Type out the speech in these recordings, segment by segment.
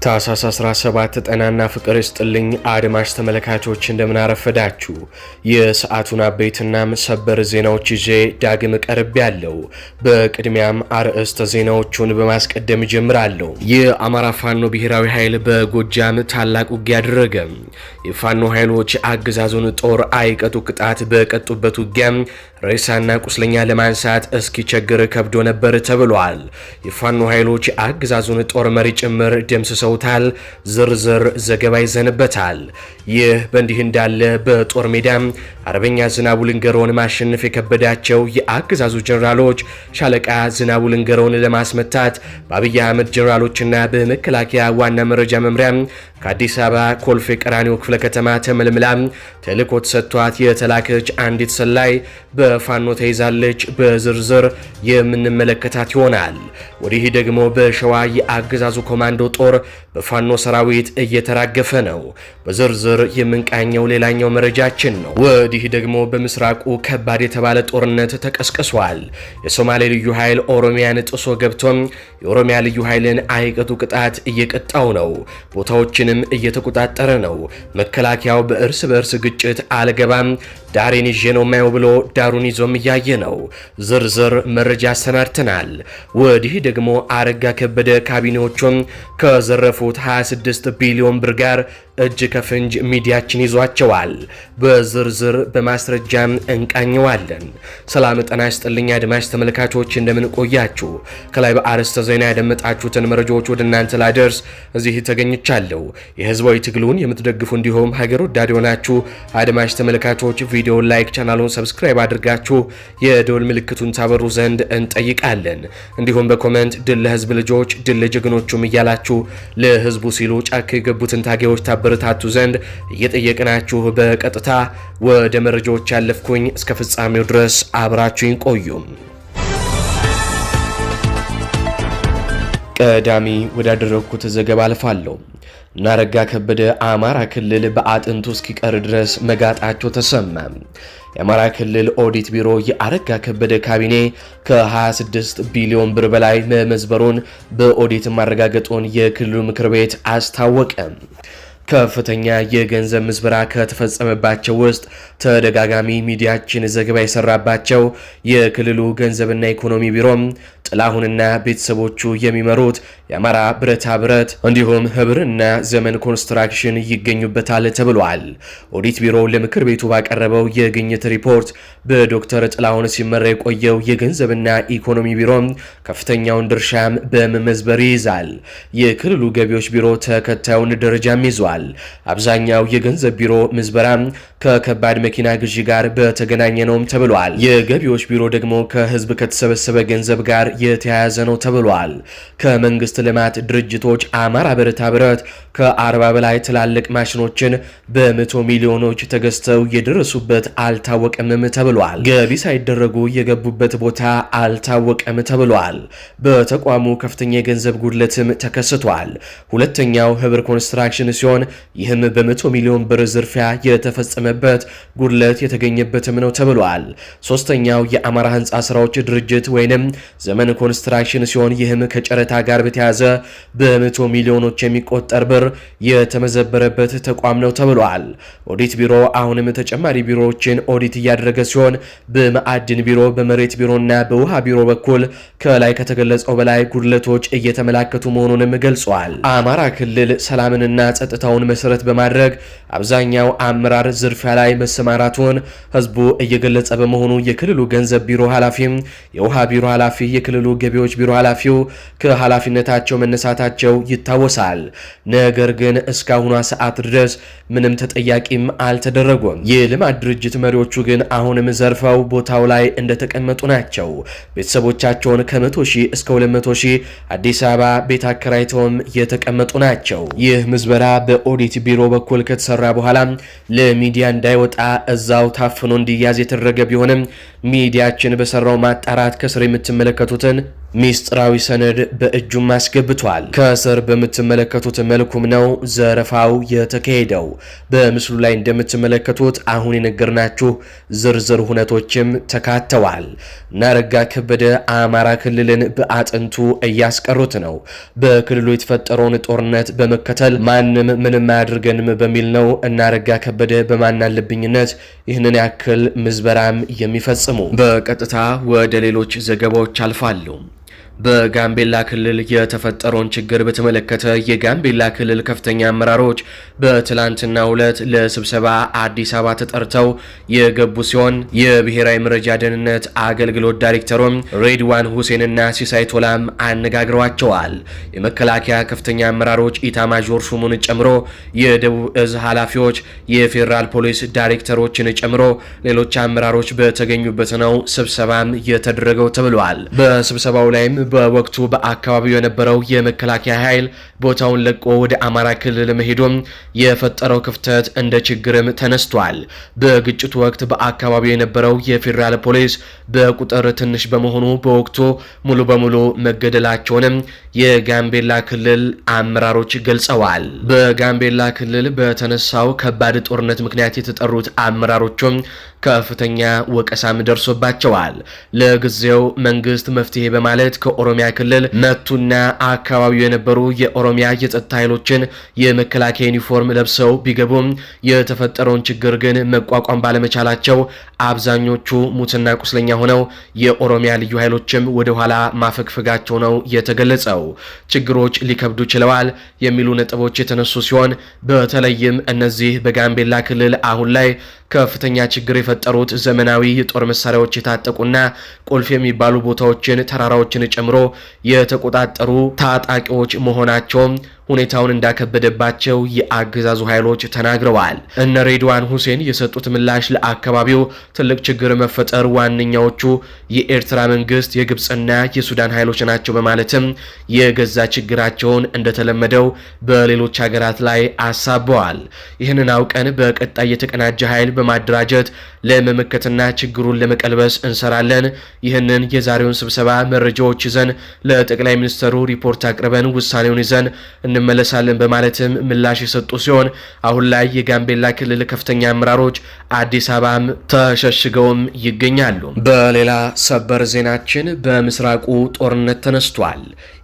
ታህሳስ 17 ጤናና ፍቅር ይስጥልኝ አድማጭ ተመልካቾች እንደምን አረፈዳችሁ። የሰዓቱን አበይትና ሰበር ዜናዎች ይዤ ዳግም ቀርብ ያለው። በቅድሚያም አርዕስተ ዜናዎቹን በማስቀደም ጀምራለሁ። የአማራ ፋኖ ብሔራዊ ኃይል በጎጃም ታላቅ ውጊያ አደረገ። የፋኖ ኃይሎች አገዛዙን ጦር አይቀጡ ቅጣት በቀጡበት ውጊያ ሬሳና ቁስለኛ ለማንሳት እስኪቸግር ከብዶ ነበር ተብሏል። የፋኖ ኃይሎች አገዛዙን ጦር መሪ ጭምር ደምስሰውታል። ዝርዝር ዘገባ ይዘንበታል። ይህ በእንዲህ እንዳለ በጦር ሜዳ አርበኛ ዝናቡ ልንገሮን ማሸነፍ የከበዳቸው የአገዛዙ ጀነራሎች ሻለቃ ዝናቡ ልንገሮን ለማስመታት በአብይ አህመድ ጀነራሎችና በመከላከያ ዋና መረጃ መምሪያ ከአዲስ አበባ ኮልፌ ቀራኒዮ ክፍለ ከተማ ተመልምላ ተልእኮ ተሰጥቷት የተላከች አንዲት ሰላይ በፋኖ ተይዛለች። በዝርዝር የምንመለከታት ይሆናል። ወዲህ ደግሞ በሸዋ የአገዛዙ ኮማንዶ ጦር በፋኖ ሰራዊት እየተራገፈ ነው። በዝርዝር የምንቃኘው ሌላኛው መረጃችን ነው። ወዲህ ደግሞ በምስራቁ ከባድ የተባለ ጦርነት ተቀስቅሷል። የሶማሌ ልዩ ኃይል ኦሮሚያን ጥሶ ገብቶም የኦሮሚያ ልዩ ኃይልን አይቀጡ ቅጣት እየቀጣው ነው። ቦታዎችንም እየተቆጣጠረ ነው። መከላከያው በእርስ በእርስ ግጭት አልገባም ዳሬን ይዤ ነው ማየው ብሎ ዳሩን ይዞም እያየ ነው። ዝርዝር መረጃ አሰናድተናል። ወዲህ ደግሞ አረጋ ከበደ ካቢኔዎቹን ከዘረፉት 26 ቢሊዮን ብር ጋር እጅ ከፍንጅ ሚዲያችን ይዟቸዋል። በዝርዝር በማስረጃም እንቃኘዋለን። ሰላም ጤና ይስጥልኝ አድማጭ ተመልካቾች እንደምን ቆያችሁ? ከላይ በአርዕስተ ዜና ያደመጣችሁትን መረጃዎች ወደ እናንተ ላደርስ እዚህ ተገኝቻለሁ። የህዝባዊ ትግሉን የምትደግፉ እንዲሁም ሀገር ወዳድ የሆናችሁ አድማጭ ተመልካቾች ቪዲዮውን ላይክ፣ ቻናሉን ሰብስክራይብ አድርጋችሁ የደወል ምልክቱን ታበሩ ዘንድ እንጠይቃለን። እንዲሁም በኮሜንት ድል ለህዝብ ልጆች ድል ለጀግኖቹም እያላችሁ ለህዝቡ ሲሉ ጫካ የገቡትን ታጋዮች በረታቱ ዘንድ እየጠየቅናችሁ በቀጥታ ወደ መረጃዎች ያለፍኩኝ። እስከ ፍጻሜው ድረስ አብራችሁኝ ቆዩ። ቀዳሚ ወዳደረኩት ዘገባ አልፋለሁ። አረጋ ከበደ አማራ ክልል በአጥንቱ እስኪቀር ድረስ መጋጣቸው ተሰማ። የአማራ ክልል ኦዲት ቢሮ የአረጋ ከበደ ካቢኔ ከ26 ቢሊዮን ብር በላይ መመዝበሩን በኦዲት ማረጋገጡን የክልሉ ምክር ቤት አስታወቀ። ከፍተኛ የገንዘብ ምዝበራ ከተፈጸመባቸው ውስጥ ተደጋጋሚ ሚዲያችን ዘገባ የሰራባቸው የክልሉ ገንዘብና ኢኮኖሚ ቢሮም ጥላሁንና ቤተሰቦቹ የሚመሩት የአማራ ብረታ ብረት እንዲሁም ህብርና ዘመን ኮንስትራክሽን ይገኙበታል ተብሏል። ኦዲት ቢሮ ለምክር ቤቱ ባቀረበው የግኝት ሪፖርት በዶክተር ጥላሁን ሲመራ የቆየው የገንዘብና ኢኮኖሚ ቢሮ ከፍተኛውን ድርሻም በመመዝበር ይይዛል። የክልሉ ገቢዎች ቢሮ ተከታዩን ደረጃም ይዟል። አብዛኛው የገንዘብ ቢሮ ምዝበራ ከከባድ መኪና ግዢ ጋር በተገናኘ ነውም ተብሏል። የገቢዎች ቢሮ ደግሞ ከህዝብ ከተሰበሰበ ገንዘብ ጋር የተያያዘ ነው ተብሏል። ከመንግስት ልማት ድርጅቶች አማራ ብረታ ብረት ከ40 በላይ ትላልቅ ማሽኖችን በ100 ሚሊዮኖች ተገዝተው የደረሱበት አልታወቀምም ተብሏል። ገቢ ሳይደረጉ የገቡበት ቦታ አልታወቀም ተብሏል። በተቋሙ ከፍተኛ የገንዘብ ጉድለትም ተከስቷል። ሁለተኛው ህብር ኮንስትራክሽን ሲሆን ይህም በ100 ሚሊዮን ብር ዝርፊያ የተፈጸመበት ጉድለት የተገኘበትም ነው ተብሏል። ሶስተኛው የአማራ ህንፃ ስራዎች ድርጅት ወይንም ዘመን ኮንስትራክሽን ሲሆን ይህም ከጨረታ ጋር በተያያዘ በ100 ሚሊዮኖች የሚቆጠር ብር የተመዘበረበት ተቋም ነው ተብሏል። ኦዲት ቢሮ አሁንም ተጨማሪ ቢሮዎችን ኦዲት እያደረገ ሲሆን በማዕድን ቢሮ፣ በመሬት ቢሮና በውሃ ቢሮ በኩል ከላይ ከተገለጸው በላይ ጉድለቶች እየተመላከቱ መሆኑንም ገልጿል። አማራ ክልል ሰላምንና ጸጥታውን መሰረት በማድረግ አብዛኛው አመራር ዝርፊያ ላይ መሰማራቱን ህዝቡ እየገለጸ በመሆኑ የክልሉ ገንዘብ ቢሮ ኃላፊ፣ የውሃ ቢሮ ኃላፊ፣ የክልሉ ገቢዎች ቢሮ ኃላፊው ከኃላፊነታቸው መነሳታቸው ይታወሳል። ነገር ግን እስካሁኗ ሰዓት ድረስ ምንም ተጠያቂም አልተደረጉም። የልማት ድርጅት መሪዎቹ ግን አሁንም ዘርፈው ቦታው ላይ እንደተቀመጡ ናቸው። ቤተሰቦቻቸውን ከ100 ሺህ እስከ 200 ሺህ አዲስ አበባ ቤት አከራይተውም የተቀመጡ ናቸው። ይህ ምዝበራ በኦዲት ቢሮ በኩል ከተሰራ በኋላ ለሚዲያ እንዳይወጣ እዛው ታፍኖ እንዲያዝ የተደረገ ቢሆንም ሚዲያችን በሰራው ማጣራት ከስር የምትመለከቱትን ሚስጥራዊ ሰነድ በእጁም አስገብቷል። ከስር በምትመለከቱት መልኩም ነው ዘረፋው የተካሄደው። በምስሉ ላይ እንደምትመለከቱት አሁን የነገርናችሁ ዝርዝር ሁነቶችም ተካተዋል። እናረጋ ከበደ አማራ ክልልን በአጥንቱ እያስቀሩት ነው። በክልሉ የተፈጠረውን ጦርነት በመከተል ማንም ምንም አያድርገንም በሚል ነው እናረጋ ከበደ በማናለብኝነት ይህንን ያክል ምዝበራም የሚፈጽሙ። በቀጥታ ወደ ሌሎች ዘገባዎች አልፋሉ። በጋምቤላ ክልል የተፈጠረውን ችግር በተመለከተ የጋምቤላ ክልል ከፍተኛ አመራሮች በትላንትናው ዕለት ለስብሰባ አዲስ አበባ ተጠርተው የገቡ ሲሆን የብሔራዊ መረጃ ደህንነት አገልግሎት ዳይሬክተሩም ሬድዋን ሁሴንና ሲሳይ ቶላም አነጋግረዋቸዋል። የመከላከያ ከፍተኛ አመራሮች ኢታማዦር ሹሙን ጨምሮ የደቡብ እዝ ኃላፊዎች፣ የፌዴራል ፖሊስ ዳይሬክተሮችን ጨምሮ ሌሎች አመራሮች በተገኙበት ነው ስብሰባም የተደረገው ተብሏል። በስብሰባው ላይም በወቅቱ በአካባቢው የነበረው የመከላከያ ኃይል ቦታውን ለቆ ወደ አማራ ክልል መሄዱም የፈጠረው ክፍተት እንደ ችግርም ተነስቷል። በግጭቱ ወቅት በአካባቢው የነበረው የፌዴራል ፖሊስ በቁጥር ትንሽ በመሆኑ በወቅቱ ሙሉ በሙሉ መገደላቸውንም የጋምቤላ ክልል አመራሮች ገልጸዋል። በጋምቤላ ክልል በተነሳው ከባድ ጦርነት ምክንያት የተጠሩት አመራሮቹም ከፍተኛ ወቀሳም ደርሶባቸዋል። ለጊዜው መንግስት መፍትሄ በማለት ከኦሮሚያ ክልል መቱና አካባቢው የነበሩ የኦሮሚያ የጸጥታ ኃይሎችን የመከላከያ ዩኒፎርም ለብሰው ቢገቡም የተፈጠረውን ችግር ግን መቋቋም ባለመቻላቸው አብዛኞቹ ሙትና ቁስለኛ ሆነው የኦሮሚያ ልዩ ኃይሎችም ወደ ኋላ ማፈግፈጋቸው ነው የተገለጸው። ችግሮች ሊከብዱ ችለዋል የሚሉ ነጥቦች የተነሱ ሲሆን በተለይም እነዚህ በጋምቤላ ክልል አሁን ላይ ከፍተኛ ችግር የፈጠሩት ዘመናዊ የጦር መሳሪያዎች የታጠቁና ቁልፍ የሚባሉ ቦታዎችን ተራራዎችን ጨምሮ የተቆጣጠሩ ታጣቂዎች መሆናቸው ሁኔታውን እንዳከበደባቸው የአገዛዙ ኃይሎች ተናግረዋል። እነ ሬድዋን ሁሴን የሰጡት ምላሽ ለአካባቢው ትልቅ ችግር መፈጠር ዋነኛዎቹ የኤርትራ መንግስት፣ የግብፅና የሱዳን ኃይሎች ናቸው በማለትም የገዛ ችግራቸውን እንደተለመደው በሌሎች ሀገራት ላይ አሳበዋል። ይህንን አውቀን በቀጣይ የተቀናጀ ኃይል በማደራጀት ለመመከትና ችግሩን ለመቀልበስ እንሰራለን። ይህንን የዛሬውን ስብሰባ መረጃዎች ይዘን ለጠቅላይ ሚኒስትሩ ሪፖርት አቅርበን ውሳኔውን ይዘን እንመለሳለን በማለትም ምላሽ የሰጡ ሲሆን አሁን ላይ የጋምቤላ ክልል ከፍተኛ አመራሮች አዲስ አበባም ተሸሽገውም ይገኛሉ። በሌላ ሰበር ዜናችን በምስራቁ ጦርነት ተነስቷል።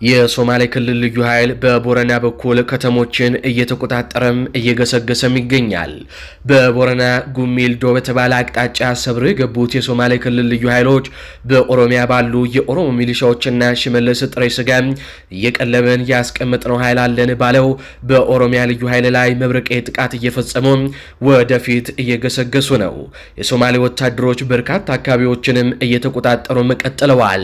የሶማሌ ክልል ልዩ ኃይል በቦረና በኩል ከተሞችን እየተቆጣጠረም እየገሰገሰም ይገኛል። በቦረና ጉሚልዶ በተባለ አቅጣጫ ሰብረው የገቡት የሶማሌ ክልል ልዩ ኃይሎች በኦሮሚያ ባሉ የኦሮሞ ሚሊሻዎችና ሽመልስ ጥሬ ስጋ እየቀለበን ያስቀመጥነው ኃይል አለን ባለው በኦሮሚያ ልዩ ኃይል ላይ መብረቂያ ጥቃት እየፈጸሙ ወደፊት እየገሰገሱ ነው። የሶማሌ ወታደሮች በርካታ አካባቢዎችንም እየተቆጣጠሩ ቀጥለዋል።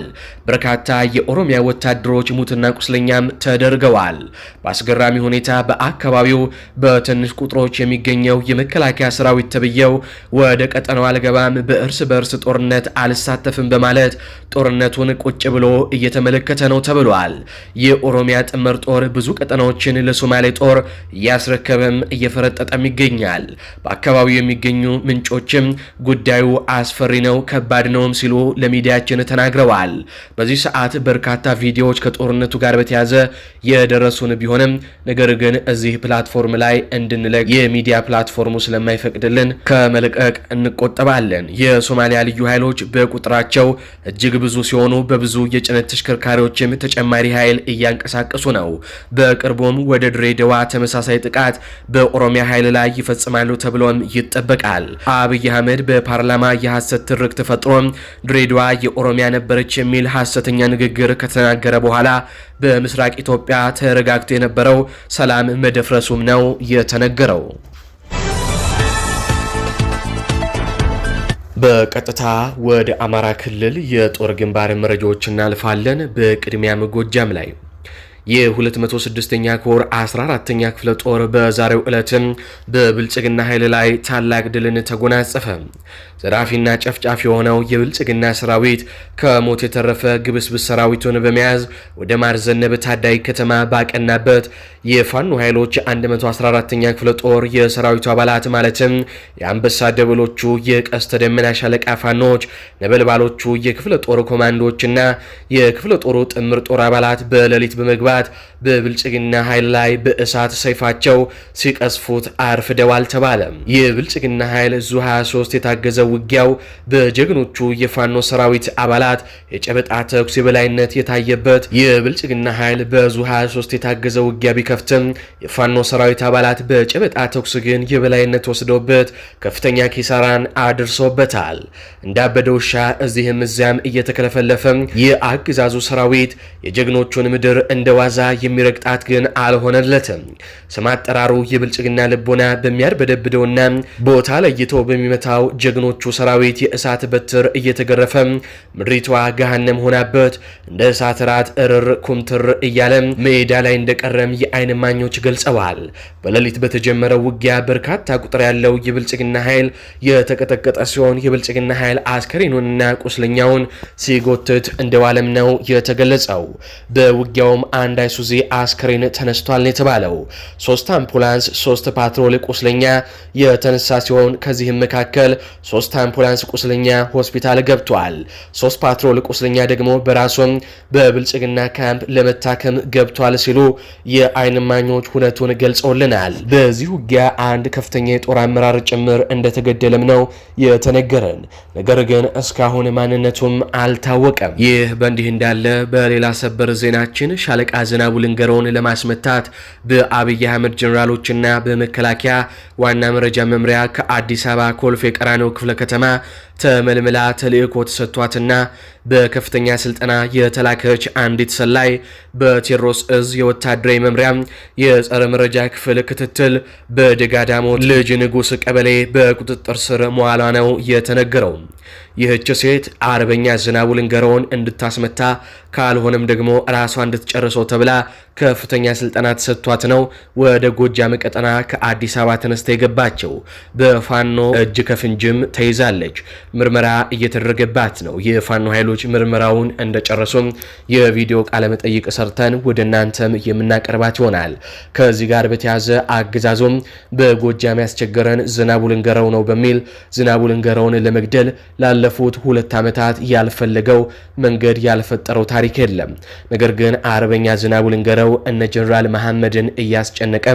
በርካታ የኦሮሚያ ወታደሮች ሙትና ቁስለኛም ተደርገዋል። በአስገራሚ ሁኔታ በአካባቢው በትንሽ ቁጥሮች የሚገኘው የመከላከያ ሰራዊት ተብየው ወደ ቀጠናው አልገባም፣ በእርስ በእርስ ጦርነት አልሳተፍም በማለት ጦርነቱን ቁጭ ብሎ እየተመለከተ ነው ተብሏል። የኦሮሚያ ጥምር ጦር ብዙ ቀጠናዎችን ለሶማሌ ጦር እያስረከበም እየፈረጠጠም ይገኛል። በአካባቢው የሚገኙ ምንጮችም ጉዳዩ አስፈሪ ነው፣ ከባድ ነውም ሲሉ ለሚዲያችን ተናግረዋል። በዚህ ሰዓት በርካታ ቪዲዮዎች ከጦርነቱ ጋር በተያዘ የደረሱን ቢሆንም ነገር ግን እዚህ ፕላትፎርም ላይ እንድንለቅ የሚዲያ ፕላትፎርሙ ስለማይፈቅድልን ከመልቀቅ እንቆጠባለን። የሶማሊያ ልዩ ኃይሎች በቁጥራቸው እጅግ ብዙ ሲሆኑ በብዙ የጭነት ተሽከርካሪዎችም ተጨማሪ ኃይል እያንቀሳቀሱ ነው። በቅርቡም ወደ ድሬዳዋ ተመሳሳይ ጥቃት በኦሮሚያ ኃይል ላይ ይፈጽማሉ ተብሎም ይጠበቃል። አብይ አህመድ በፓርላማ የሐሰት ትርክት ፈጥሮ ድሬዳዋ የኦሮሚያ ነበረች የሚል ሐሰተኛ ንግግር ከተናገረ በኋላ በምስራቅ ኢትዮጵያ ተረጋግቶ የነበረው ሰላም መደፍረሱም ነው የተነገረው። በቀጥታ ወደ አማራ ክልል የጦር ግንባር መረጃዎች እናልፋለን። በቅድሚያም ጎጃም ላይ የ206ኛ ኮር 14ኛ ክፍለ ጦር በዛሬው ዕለትም በብልጽግና ኃይል ላይ ታላቅ ድልን ተጎናጸፈ። ዘራፊና ጨፍጫፊ የሆነው የብልጽግና ሰራዊት ከሞት የተረፈ ግብስብስ ሰራዊቱን በመያዝ ወደ ማርዘነብ ታዳይ ከተማ ባቀናበት የፋኖ ኃይሎች 114ኛ ክፍለ ጦር የሰራዊቱ አባላት ማለትም የአንበሳ ደበሎቹ የቀስተ ደመና ሻለቃ ፋኖች፣ ነበልባሎቹ የክፍለ ጦር ኮማንዶዎችና የክፍለ ጦሩ ጥምር ጦር አባላት በሌሊት በመግባት በብልጽግና ኃይል ላይ በእሳት ሰይፋቸው ሲቀስፉት አርፍደዋል ተባለ። የብልጽግና ኃይል ዙ 23 የታገዘ ውጊያው በጀግኖቹ የፋኖ ሰራዊት አባላት የጨበጣ ተኩስ የበላይነት የታየበት የብልጽግና ኃይል በዙ 23 የታገዘ ውጊያ ቢከፍትም የፋኖ ሰራዊት አባላት በጨበጣ ተኩስ ግን የበላይነት ወስደውበት ከፍተኛ ኪሳራን አድርሶበታል። እንዳበደ ውሻ እዚህም እዚያም እየተከለፈለፈ የአገዛዙ ሰራዊት የጀግኖቹን ምድር እንደዋዛ የሚረግጣት ግን አልሆነለትም። ስም አጠራሩ የብልጽግና ልቦና በሚያርበደብደውና ቦታ ለይቶ በሚመታው ጀግኖቹ ሰራዊት የእሳት በትር እየተገረፈ ምድሪቷ ገሃነም ሆናበት እንደ እሳት ራት እርር ኩምትር እያለ ሜዳ ላይ እንደቀረም የአይን ማኞች ገልጸዋል። በሌሊት በተጀመረው ውጊያ በርካታ ቁጥር ያለው የብልጽግና ኃይል የተቀጠቀጠ ሲሆን የብልጽግና ኃይል አስከሬኑንና ቁስለኛውን ሲጎትት እንደዋለም ነው የተገለጸው። በውጊያውም አንድ አይሱዚ አስከሬን ተነስቷል የተባለው 3 አምቡላንስ 3 ፓትሮል ቁስለኛ የተነሳ ሲሆን ከዚህም መካከል 3 አምቡላንስ ቁስለኛ ሆስፒታል ገብቷል። 3 ፓትሮል ቁስለኛ ደግሞ በራሱም በብልጽግና ካምፕ ለመታከም ገብቷል ሲሉ የአይን ማኞች ሁነቱን ገልጸውልናል። በዚህ ውጊያ አንድ ከፍተኛ የጦር አመራር ጭምር እንደተገደለም ነው የተነገረን። ነገር ግን እስካሁን ማንነቱም አልታወቀም። ይህ በእንዲህ እንዳለ በሌላ ሰበር ዜናችን ሻለቃ ዝናቡ ልንገረውን ለማስመታት በአብይ አህመድ ጀነራሎችና በመከላከያ ዋና መረጃ መምሪያ ከአዲስ አበባ ኮልፌ ቀራኒዮ ክፍለ ከተማ ተመልምላ ተልእኮ ተሰጥቷትና በከፍተኛ ስልጠና የተላከች አንዲት ሰላይ በቴዎድሮስ እዝ የወታደራዊ መምሪያ የጸረ መረጃ ክፍል ክትትል በደጋዳሞት ልጅ ንጉስ ቀበሌ በቁጥጥር ስር መዋሏ ነው የተነገረው። ይህች ሴት አርበኛ ዝናቡ ልንገረውን እንድታስመታ ካልሆነም ደግሞ ራሷ እንድትጨርሰው ተብላ ከፍተኛ ስልጠና ተሰጥቷት ነው ወደ ጎጃም ቀጠና ከአዲስ አበባ ተነስታ የገባቸው። በፋኖ እጅ ከፍንጅም ተይዛለች። ምርመራ እየተደረገባት ነው። የፋኖ ኃይሎች ምርመራውን እንደጨረሱም የቪዲዮ ቃለ መጠይቅ ሰርተን ወደ እናንተም የምናቀርባት ይሆናል። ከዚህ ጋር በተያያዘ አገዛዞም በጎጃም ያስቸገረን ዝናቡ ልንገረው ነው በሚል ዝናቡ ልንገረውን ለመግደል ላለፉት 2 ዓመታት ያልፈለገው መንገድ ያልፈጠረው ታሪክ የለም። ነገር ግን አርበኛ ዝናቡ ልንገረው እነ ጀነራል መሐመድን እያስጨነቀ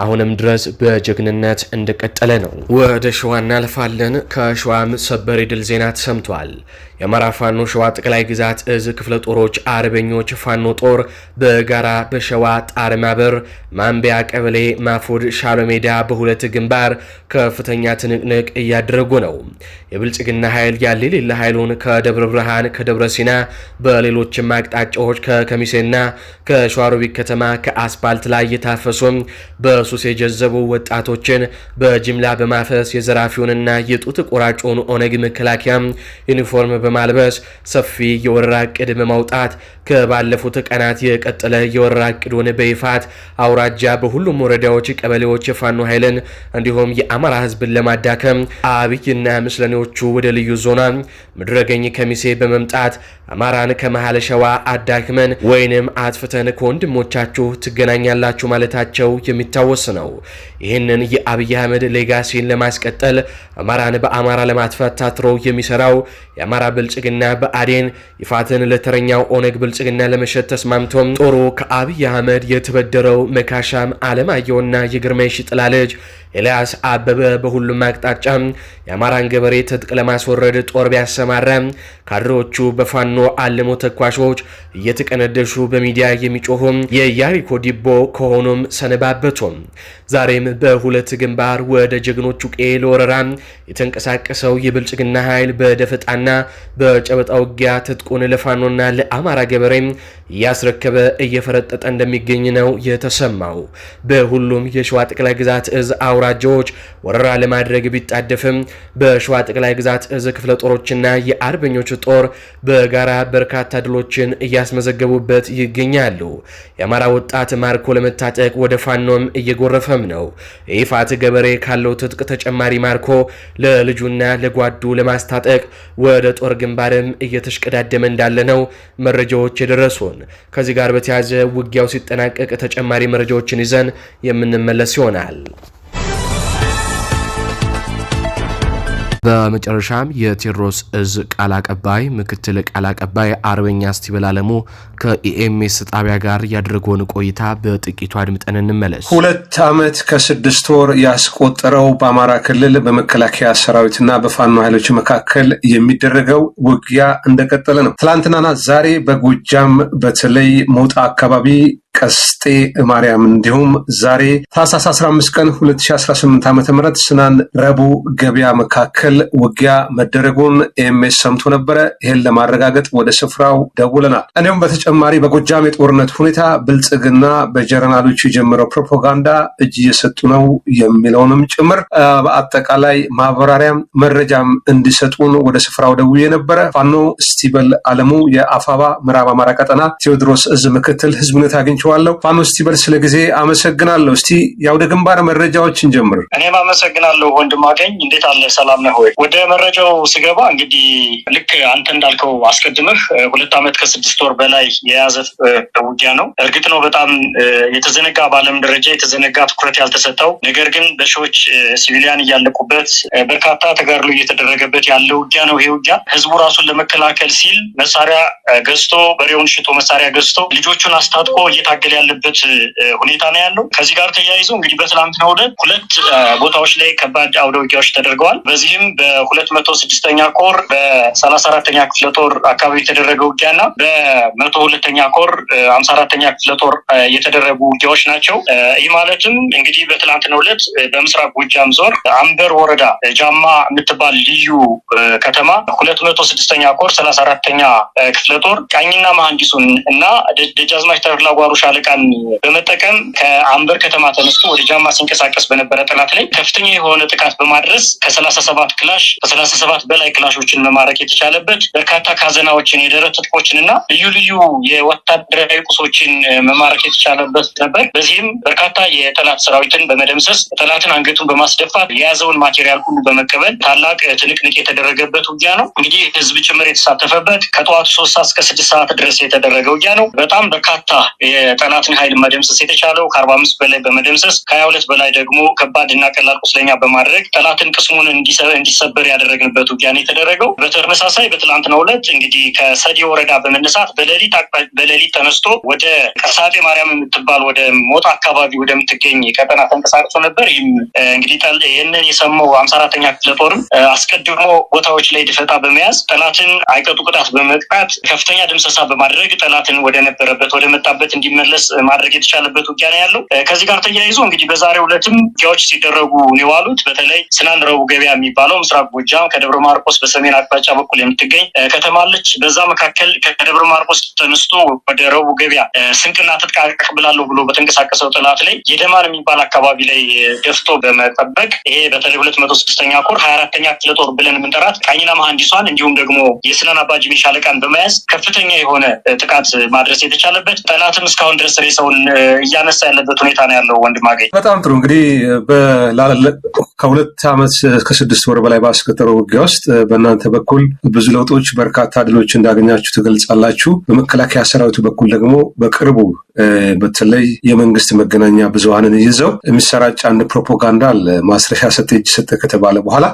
አሁንም ድረስ በጀግንነት እንደቀጠለ ነው። ወደ ሸዋ እናልፋለን። ከሸዋም ሰበር የድል ዜና ተሰምቷል። የአማራ ፋኖ ሸዋ ጠቅላይ ግዛት እዝ ክፍለ ጦሮች አርበኞች ፋኖ ጦር በጋራ በሸዋ ጣርማበር ማንቢያ ቀበሌ ማፉድ ሻሎሜዳ በሁለት ግንባር ከፍተኛ ትንቅንቅ እያደረጉ ነው። የብልጽግና ኃይል ያለ ሌላ ኃይሉን ከደብረ ብርሃን ከደብረ ሲና በሌሎችም አቅጣጫዎች ከከሚሴና ከሸዋሮቢት ከተማ ከአስፓልት ላይ የታፈሱ በሱስ የጀዘቡ ወጣቶችን በጅምላ በማፈስ የዘራፊውንና የጡት ቆራጩን ኦነግ መከላከያ ዩኒፎርም በማልበስ ሰፊ የወረራ እቅድ በማውጣት ከባለፉት ቀናት የቀጠለ የወረራ እቅዱን በይፋት አውራጃ በሁሉም ወረዳዎች፣ ቀበሌዎች የፋኖ ኃይልን እንዲሁም የአማራ ህዝብን ለማዳከም አብይና ምስለኔዎቹ ወደ ልዩ ዞና ምድረገኝ ከሚሴ በመምጣት አማራን ከመሃል ሸዋ አዳክመን ወይንም አጥፍተን ከወንድሞቻችሁ ትገናኛላችሁ ማለታቸው የሚታወስ ነው። ይህንን የአብይ አህመድ ሌጋሲን ለማስቀጠል አማራን በአማራ ለማጥፋት ታትሮ የሚሰራው የአማራ ብልጽግና በአዴን ይፋትን ለተረኛው ኦነግ ብልጽግና ለመሸጥ ተስማምቶም ጦሩ ከአብይ አህመድ የተበደረው መካሻም አለማየሁና የግርማይ ሽጥላ ልጅ ኤልያስ አበበ በሁሉም አቅጣጫ የአማራን ገበሬ ትጥቅ ለማስወረድ ጦር ቢያሰማራ ካድሬዎቹ በፋኖ አልሞ ተኳሾች እየተቀነደሹ በሚዲያ የሚጮሁም የያሪኮ ዲቦ ከሆኑም ሰነባበቱም። ዛሬም በሁለት ግንባር ወደ ጀግኖቹ ቄ ለወረራ የተንቀሳቀሰው የብልጽግና ኃይል በደፈጣና በጨበጣ ውጊያ ትጥቁን ለፋኖና ለአማራ ገበሬ እያስረከበ እየፈረጠጠ እንደሚገኝ ነው የተሰማው። በሁሉም የሸዋ ጠቅላይ ግዛት እዝ አውራ አውራጃዎች ወረራ ለማድረግ ቢጣደፍም በሸዋ ጠቅላይ ግዛት እዝ ክፍለ ጦሮችና የአርበኞች ጦር በጋራ በርካታ ድሎችን እያስመዘገቡበት ይገኛሉ። የአማራ ወጣት ማርኮ ለመታጠቅ ወደ ፋኖም እየጎረፈም ነው። የይፋት ገበሬ ካለው ትጥቅ ተጨማሪ ማርኮ ለልጁና ለጓዱ ለማስታጠቅ ወደ ጦር ግንባርም እየተሽቀዳደመ እንዳለ ነው መረጃዎች የደረሱን። ከዚህ ጋር በተያያዘ ውጊያው ሲጠናቀቅ ተጨማሪ መረጃዎችን ይዘን የምንመለስ ይሆናል። በመጨረሻም የቴዎድሮስ እዝ ቃል አቀባይ ምክትል ቃል አቀባይ አርበኛ እስቲበል አለሙ ከኢኤምኤስ ጣቢያ ጋር ያደረገውን ቆይታ በጥቂቱ አድምጠን እንመለስ። 2 ዓመት ከ6 ወር ያስቆጠረው በአማራ ክልል በመከላከያ ሰራዊትና በፋኖ ኃይሎች መካከል የሚደረገው ውጊያ እንደቀጠለ ነው። ትላንትናና ዛሬ በጎጃም በተለይ ሞጣ አካባቢ ቀስጤ ማርያም እንዲሁም ዛሬ ታህሳስ 15 ቀን 2018 ዓ.ም ስናን ረቡ ገበያ መካከል ውጊያ መደረጉን ኤምኤስ ሰምቶ ነበረ። ይሄን ለማረጋገጥ ወደ ስፍራው ደውለናል። እንዲሁም በተጨማሪ በጎጃም የጦርነት ሁኔታ ብልጽግና በጀነራሎቹ የጀመረው ፕሮፓጋንዳ እጅ እየሰጡ ነው የሚለውንም ጭምር በአጠቃላይ ማብራሪያም መረጃም እንዲሰጡን ወደ ስፍራው ደውዬ ነበረ። ፋኖ እስቲበል አለሙ የአፋባ ምዕራብ አማራ ቀጠና ቴዎድሮስ እዝ ምክትል ህዝብነት አግኝቼዋለሁ። ፋኖ እስቲበል ስለ ጊዜ አመሰግናለሁ። እስቲ ያው ወደ ግንባር መረጃዎችን ጀምር። እኔም አመሰግናለሁ ወንድም አገኝ፣ እንዴት አለ? ሰላም ነህ ወይ? ወደ መረጃው ስገባ እንግዲህ ልክ አንተ እንዳልከው አስቀድመህ 2 ዓመት ከ6 ወር በላይ የያዘ ውጊያ ነው። እርግጥ ነው በጣም የተዘነጋ በዓለም ደረጃ የተዘነጋ ትኩረት ያልተሰጠው ነገር ግን በሺዎች ሲቪሊያን እያለቁበት በርካታ ተጋድሎ እየተደረገበት ያለ ውጊያ ነው። ይሄ ውጊያ ህዝቡ ራሱን ለመከላከል ሲል መሳሪያ ገዝቶ በሬውን ሽጦ መሳሪያ ገዝቶ ልጆቹን አስታጥቆ እየታገለ ያለበት ሁኔታ ነው ያለው። ከዚህ ጋር ተያይዞ እንግዲህ በትላንትናው ዕለት 2 ቦታዎች ላይ ከባድ አውደ ውጊያዎች ተደርገዋል። በዚህም በ206ኛ ኮር በ34ኛ ክፍለ ጦር አካባቢ የተደረገ ውጊያና በ102ኛ ኮር 54ኛ ክፍለ ጦር የተደረጉ ውጊያዎች ናቸው። ይህ ማለትም እንግዲህ በትላንትናው ዕለት በምስራቅ ጎጃም ዞን አንበር ወረዳ ጃማ የምትባል ልዩ ከተማ 206ኛ ኮር 34ኛ ክፍለ ጦር ቃኝና መሐንዲሱን እና ደጃዝማች ተድላጓሩ ሻለቃን በመጠቀም ከአንበር ከተማ ተነስቶ ወደ ጃማ ሲንቀሳቀስ በነበረ ጠላት ላይ ከፍተኛ የሆነ ጥቃት በማድረስ ከ37 ክላሽ ከ37 በላይ ክላሾችን መማረክ የተቻለበት በርካታ ካዘናዎችን የደረት ትጥቆችን እና ልዩ ልዩ የወታደራዊ ቁሶችን መማረክ የተቻለበት ነበር። በዚህም በርካታ የጠላት ሰራዊትን በመደምሰስ ጠላትን አንገቱን በማስደፋት የያዘውን ማቴሪያል ሁሉ በመቀበል ታላቅ ትንቅንቅ የተደረገበት ውጊያ ነው። እንግዲህ ህዝብ ጭምር የተሳተፈበት ከጠዋቱ 3 ሰዓት እስከ 6 ሰዓት ድረስ የተደረገ ውጊያ ነው። በጣም በርካታ የጠላትን ኃይል መደምሰስ የተቻለው ከ45 በላይ በመደምሰስ ከ22 በላይ ደግሞ ከባድ እና ቀላል ቁስለኛ በማድረግ ጠላትን ቅስሙን እንዲሰበር ያደረግንበት ውጊያ ነው የተደረገው። በተመሳሳይ በትላንትናው ዕለት እንግዲህ ከሰዲ ወረዳ በመነሳት በሌሊት ተነስቶ ወደ ቀሳጤ ማርያም የምትባል ወደ ሞጣ አካባቢ ወደምትገኝ ቀጠና ተንቀሳቅሶ ነበር። ይህም እንግዲህ ይህንን የሰማው 54ኛ ክፍለ ጦርም አስቀድሞ ቦታዎች ላይ ድፈጣ በመያዝ ጠላትን አይቀጡ ቅጣት በመቅጣት ከፍተኛ ድምሰሳ በማድረግ ጠላትን ወደ ነበረበት ወደ መጣበት እንዲመለስ ማድረግ የተቻለበት ውጊያ ነው ያለው። ከዚህ ጋር ተያይዞ እንግዲህ በዛሬው ዕለትም ውጊያዎች ሲደረጉ የዋሉት በተለይ ስናን ረቡ ገበያ የሚባለው ምስራቅ ጎጃም ከደብረ ማርቆስ በሰሜን አቅጣጫ በኩል የምትገኝ ከተማ አለች። በዛ መካከል ከደብረ ማርቆስ ተነስቶ ወደ ረቡ ገበያ ስንቅና ትጥቅ አቀብላለሁ ብሎ በተንቀሳቀሰው ጠላት ላይ የደማን የሚባል አካባቢ ላይ ደፍቶ በመጠበቅ ይሄ በተለይ 206ኛ ኮር 24ኛ ክፍለ ጦር ብለን የምንጠራት ቃኝና መሐንዲሷን እንዲሁም ደግሞ የስናን አባጅሜ ሻለቃን በመያዝ ከፍተኛ የሆነ ጥቃት ማድረስ የተቻለበት ጠላትም እስካሁን ድረስ ሬሳውን እያነሳ ያለበት ሁኔታ ነው ያለው። ወንድም አገኝ በጣም ጥሩ። እንግዲህ ከ2 ዓመት ከ6 ወር በላይ ባስቆጠረው ውጊያ ውስጥ በእናንተ በኩል ብዙ ለውጦች በርካታ ድሎች እንዳገኛችሁ ትገልጻላችሁ። በመከላከያ ሰራዊቱ በኩል ደግሞ በቅርቡ በተለይ የመንግስት መገናኛ ብዙሃንን ይዘው የሚሰራጭ አንድ ፕሮፓጋንዳ አለ። ማስረሻ ሰጠ እጅ ሰጠ ከተባለ በኋላ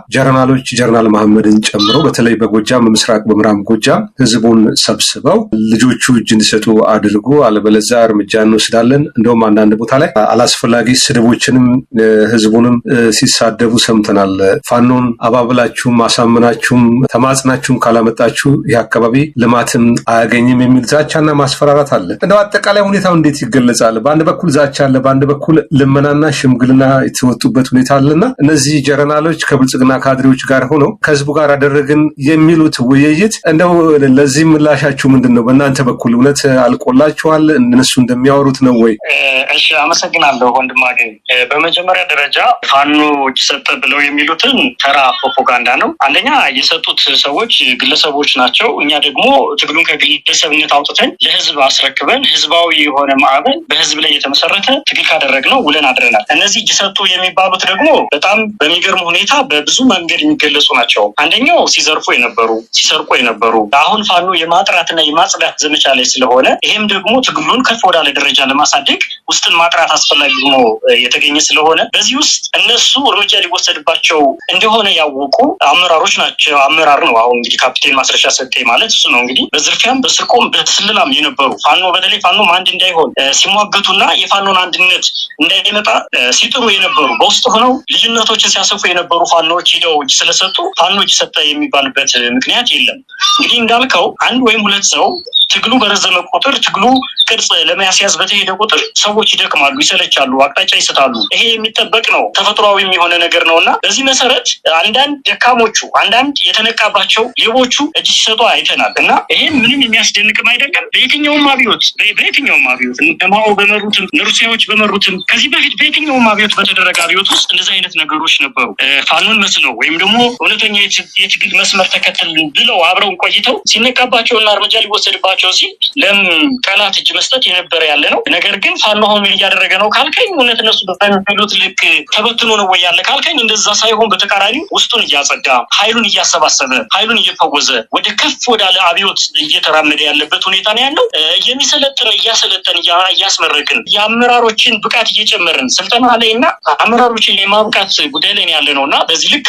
ጀነራል መሐመድን ጨምሮ በተለይ በጎጃም በምስራቅ በምዕራብ ጎጃም ህዝቡን ሰብስበው ልጆቹ እጅ እንዲሰጡ አድርጎ አለበለዚያ እርምጃ እንወስዳለን፣ እንደውም አንዳንድ ቦታ ላይ አላስፈላጊ ስድቦችንም ህዝቡንም ሲሳደቡ ሰምተናል። ፋኖን አባብላችሁም አሳምናችሁም ተማጽናችሁም ካላመጣችሁ ይህ አካባቢ ልማትም አያገኝም የሚል ዛቻና ማስፈራራት አለ። እንደው አጠቃላይ ሁኔታ ሁኔታው እንዴት ይገለጻል? በአንድ በኩል ዛቻ አለ፣ በአንድ በኩል ልመናና ሽምግልና የተወጡበት ሁኔታ አለና እነዚህ ጀነራሎች ከብልጽግና ካድሬዎች ጋር ሆነው ከህዝቡ ጋር አደረግን የሚሉት ውይይት እንደው ለዚህ ምላሻችሁ ምንድን ነው? በእናንተ በኩል እውነት አልቆላችኋል? እነሱ እንደሚያወሩት ነው ወይ? እሺ አመሰግናለሁ ወንድማገኝ። በመጀመሪያ ደረጃ ፋኖ እጅ ሰጠ ብለው የሚሉትን ተራ ፕሮፓጋንዳ ነው። አንደኛ የሰጡት ሰዎች ግለሰቦች ናቸው። እኛ ደግሞ ትግሉን ከግለሰብነት አውጥተን ለህዝብ አስረክበን ህዝባዊ የሆነ ማዕበል በህዝብ ላይ የተመሰረተ ትግል ካደረግነው ውለን አድረናል። እነዚህ እጅ ሰጡ የሚባሉት ደግሞ በጣም በሚገርም ሁኔታ በብዙ መንገድ የሚገለጹ ናቸው። አንደኛው ሲዘርፉ የነበሩ ሲሰርቁ የነበሩ አሁን ፋኖ የማጥራትና የማጽዳት ዘመቻ ላይ ስለሆነ ይሄም ደግሞ ትግሉን ከፍ ወዳለ ደረጃ ለማሳደግ ውስጥን ማጥራት አስፈላጊ ሆኖ የተገኘ ስለሆነ በዚህ ውስጥ እነሱ እርምጃ ሊወሰድባቸው እንደሆነ ያወቁ አመራሮች ናቸው። አመራር ነው አሁን እንግዲህ ካፒቴን ማስረሻ ሰጤ ማለት እሱ ነው። እንግዲህ በዝርፊያም በስርቆም በስልላም የነበሩ ፋኖ በተለይ ፋኖ አንድ እንዳይሆን ሲሟገቱና የፋኖን አንድነት እንዳይመጣ ሲጥሩ የነበሩ በውስጥ ሆነው ልዩነቶችን ሲያሰፉ የነበሩ ፋኖዎች ሂደው እጅ ስለሰጡ ፋኖ እጅ ሰጠ የሚባልበት ምክንያት የለም። እንግዲህ እንዳልከው አንድ ወይም ሁለት ሰው ትግሉ በረዘመ ቁጥር ትግሉ ቅርጽ ለማስያዝ በተሄደ ቁጥር ሰዎች ይደክማሉ፣ ይሰለቻሉ፣ አቅጣጫ ይስታሉ። ይሄ የሚጠበቅ ነው፣ ተፈጥሯዊ የሆነ ነገር ነውና በዚህ መሰረት አንዳንድ ደካሞቹ አንዳንድ የተነቃባቸው ሌቦቹ እጅ ሲሰጡ አይተናል እና ይሄ ምንም የሚያስደንቅም አይደለም። በየትኛውም አብዮት ማኦ በመሩትም ሩሲያዎች በመሩትም ከዚህ በፊት በየትኛውም አብዮት በተደረገ አብዮት ውስጥ እንደዚህ አይነት ነገሮች ነበሩ። ፋኖን መስለው ወይም ደግሞ እውነተኛ የትግል መስመር ተከተልን ብለው አብረው ቆይተው ሲነቃባቸውና እርምጃ ሊወሰድባቸው ሲል ጠላት እጅ መስጠት የነበረ ያለ ነው። ነገር ግን ፋኖ አሁን እያደረገ ነው ካልከኝ እውነት እነሱ በሚሉት ልክ ተበትኖ ነው ወይ ያለ ካልከኝ እንደዛ ሳይሆን በተቃራኒ ውስጡን እያጸዳ ኃይሉን እያሰባሰበ ኃይሉን እየፈወዘ ወደ ከፍ ወዳለ አብዮት እየተራመደ ያለበት ሁኔታ ነው ያለው። የሚሰለጥን እያሰለጠን እያስመረቅን የአመራሮችን ብቃት እየጨመርን ስልጠና ላይና አመራሮችን የማብቃት ጉዳይ ላይ ያለ ነውና በዚህ ልክ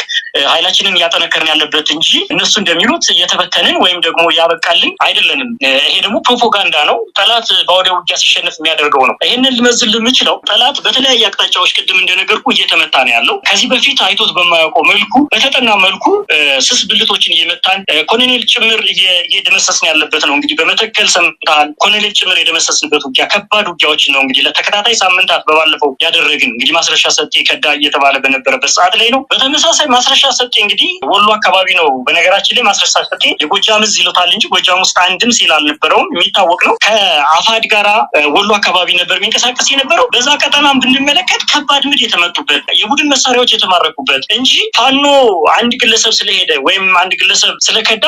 ኃይላችንን እያጠነከርን ያለበት እንጂ እነሱ እንደሚሉት እየተበተንን ወይም ደግሞ ያበቃልን አይደለንም። ይሄ ደግሞ ፕሮፓጋንዳ ነው። ጠላት በወደ ውጊያ ሲሸነፍ የሚያደርገው ነው። ይሄንን ልመዝል የምችለው ጠላት በተለያየ አቅጣጫዎች ቅድም እንደነገርኩ እየተመታ ነው ያለው። ከዚህ በፊት አይቶት በማያውቀው መልኩ በተጠና መልኩ ስስ ብልቶችን እየመታን ኮሎኔል ጭምር እየደመሰስን ያለበት ነው። እንግዲህ በመተከል ሰምተሃል። ኮሎኔል ጭምር የደመሰስንበት ውጊያ ከባድ ውጊያዎች ነው። እንግዲህ ለተከታታይ ሳምንታት በባለፈው ያደረግን እንግዲህ ማስረሻ ሰጤ ከዳ እየተባለ በነበረበት ሰዓት ላይ ነው። በተመሳሳይ ማስረሻ ሰጤ እንግዲህ ወሎ አካባቢ ነው። በነገራችን ላይ ማስረሻ ሰጤ የጎጃም እዝ ይሉታል እንጂ ጎጃም ውስጥ አንድም ሲል አልነበረውም። የሚታወቅ ነው። ከአፋድ ጋራ ወሎ አካባቢ ነበር የሚንቀሳቀስ የነበረው። በዛ ቀጠናም ብንመለከት ከባድ ምድ የተመቱበት የቡድን መሳሪያዎች የተማረኩበት እንጂ ፋኖ አንድ ግለሰብ ስለሄደ ወይም አንድ ግለሰብ ስለከዳ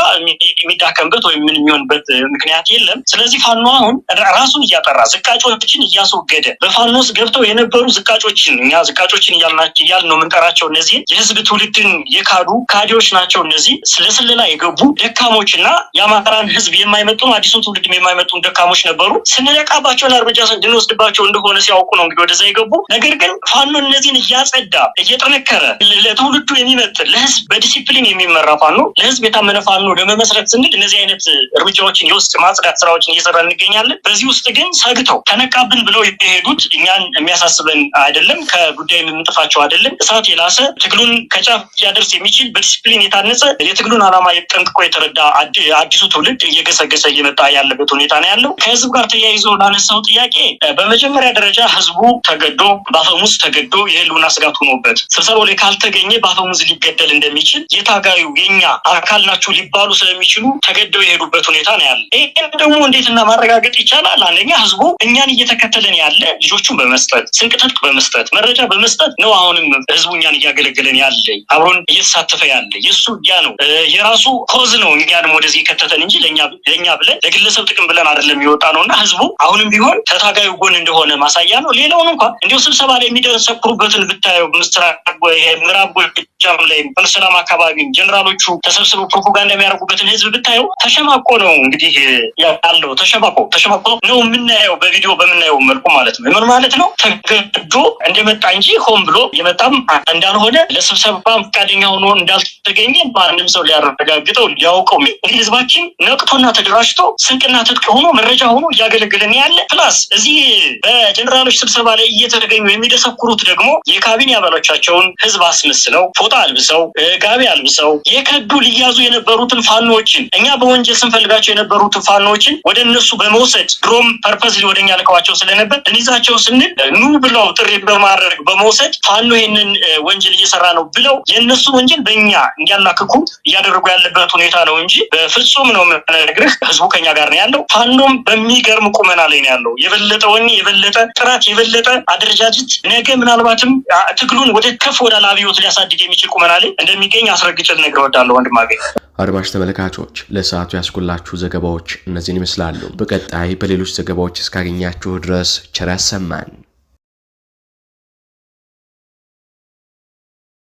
የሚዳከምበት ወይም ምን የሚሆንበት ምክንያት የለም። ስለዚህ ፋኖ አሁን ራሱን እያጠራ ዝቃጮችን እያስወገደ በፋኖ ውስጥ ገብተው የነበሩ ዝቃጮችን እኛ ዝቃጮችን እያልን ነው የምንጠራቸው። እነዚህ የህዝብ ትውልድን የካዱ ካዲዎች ናቸው። እነዚህ ስለስለላ የገቡ ደካሞችና የአማራን ህዝብ የማይመጡን አዲሱን ትውልድ የማይመጡን ደካሞች ነበሩ። ስንነቃባቸውና እርምጃ እንድንወስድባቸው እንደሆነ ሲያውቁ ነው እንግዲህ ወደዛ የገቡ። ነገር ግን ፋኖ እነዚህን እያጸዳ እየጠነከረ ለትውልዱ የሚመጥን ለህዝብ በዲሲፕሊን የሚመራ ፋኖ ለህዝብ የታመነ ፋኖ ለመመስረት ስንል እነዚህ አይነት እርምጃዎችን የውስጥ ማጽዳት ስራዎችን እየሰራ እንገኛለን። በዚህ ውስጥ ግን ሰግተው ተነቃብን ብለው የሄዱት እኛን የሚያሳስበን አይደለም፣ ከጉዳይ የምንጥፋቸው አይደለም። እሳት የላሰ ትግሉን ከጫፍ ሊያደርስ የሚችል በዲሲፕሊን የታነጸ የትግሉን ዓላማ ጠንቅቆ የተረዳ አዲሱ ትውልድ እየገሰገሰ እየመጣ ያለበት ሁኔታ ነው ያለው። ከህዝብ ጋር ተያይዞ ላነሳው ጥያቄ በመጀመሪያ ደረጃ ህዝቡ ተገዶ በአፈሙዝ ተገዶ የህልውና ስጋት ሆኖበት ስብሰባው ላይ ካልተገኘ በአፈሙዝ ሊገደል እንደሚችል የታጋዩ የኛ አካል ናቸው ሊባሉ ስለሚችሉ ተገደው የሄዱበት ሁኔታ ነው ያለ። ይህን ደግሞ እንዴትና ማረጋገጥ ይቻላል? አንደኛ ህዝቡ እኛን እየተከተለን ያለ ልጆቹን በመስጠት ስንቅ ትጥቅ በመስጠት መረጃ በመስጠት ነው። አሁንም ህዝቡ እኛን እያገለገለን ያለ አብሮን እየተሳተፈ ያለ የእሱ ውጊያ ነው፣ የራሱ ኮዝ ነው እኛንም ወደዚህ የከተተን እንጂ ለእኛ ብለን ለግለሰብ ጥቅም ብለን አይደለም የወጣ ነውና ህዝቡ አሁንም ቢሆን ተታጋዩ ጎን እንደሆነ ማሳያ ነው። ሌላውን እንኳን እንዲሁ ስብሰባ ላይ የሚደሰኩሩበትን ብታየው ምዕራብ ጎጃም ላይ በሰላም አካባቢ ጀነራሎቹ ተሰብስበው ፕሮፓጋንዳ የሚያደርጉበትን ህዝብ ብታየው ተሸማቆ ነው እንግዲህ ያለው። ተሸማቆ ነው የምናየው በቪዲዮ በምናየው መልኩ ማለት ነው። ምን ማለት ነው? ተገዶ እንደመጣ እንጂ ሆን ብሎ የመጣም እንዳልሆነ ለስብሰባ ፈቃደኛ ፈቃደኛ ሆኖ እንዳልተገኘ ማንም ሰው ሊያረጋግጠው ሊያውቀው ህዝባችን ነቅቶና ተደራጅቶ ስንቅና ትጥቅ ሆኖ መረጃ ሆኖ እያገለገለን ያለ ፕላስ እዚህ በጀነራሎች ስብሰባ ላይ እየተገኙ የሚደሰኩሩት ደግሞ የካቢኔ አባሎቻቸውን ህዝብ አስመስለው ፎጣ አልብሰው ጋቢ አልብሰው የከዱ ሊያዙ የነበሩትን ፋኖችን እኛ በወንጀል ስንፈልጋቸው የነበሩትን ፋኖችን ወደ እነሱ በመውሰድ ድሮም ፐርፐዝ ወደኛ ልከዋቸው ስለነበር እንይዛቸው ስንል ኑ ብለው ጥሪ በማድረግ በመውሰድ ፋኖ ይሄንን ወንጀል እየሰራ ነው ብለው የነሱ ወንጀል በእኛ እንዲያላክኩ እያደረጉ ያለበት ሁኔታ ነው እንጂ በፍጹም ነው የምነግርህ ህዝቡ ከኛ ጋር ነው ያለው። ፋኖም በሚገርም ቁመና ላይ ነው ያለው። የበለጠ ወኔ፣ የበለጠ ጥራት፣ የበለጠ አደረጃጀት ነገ ምናልባትም ትግሉን ወደ ከፍ ወደ አብዮት ሊያሳድግ የሚችል ቁመና ላይ እንደሚገኝ አስረግጬ ልነግርህ እወዳለሁ ወንድም አገኝ። አድማጭ ተመልካቾች ለሰዓቱ ያስኩላችሁ ዘገባዎች እነዚህን ይመስላሉ። በቀጣይ በሌሎች ዘገባዎች እስካገኛችሁ ድረስ ቸር ያሰማን።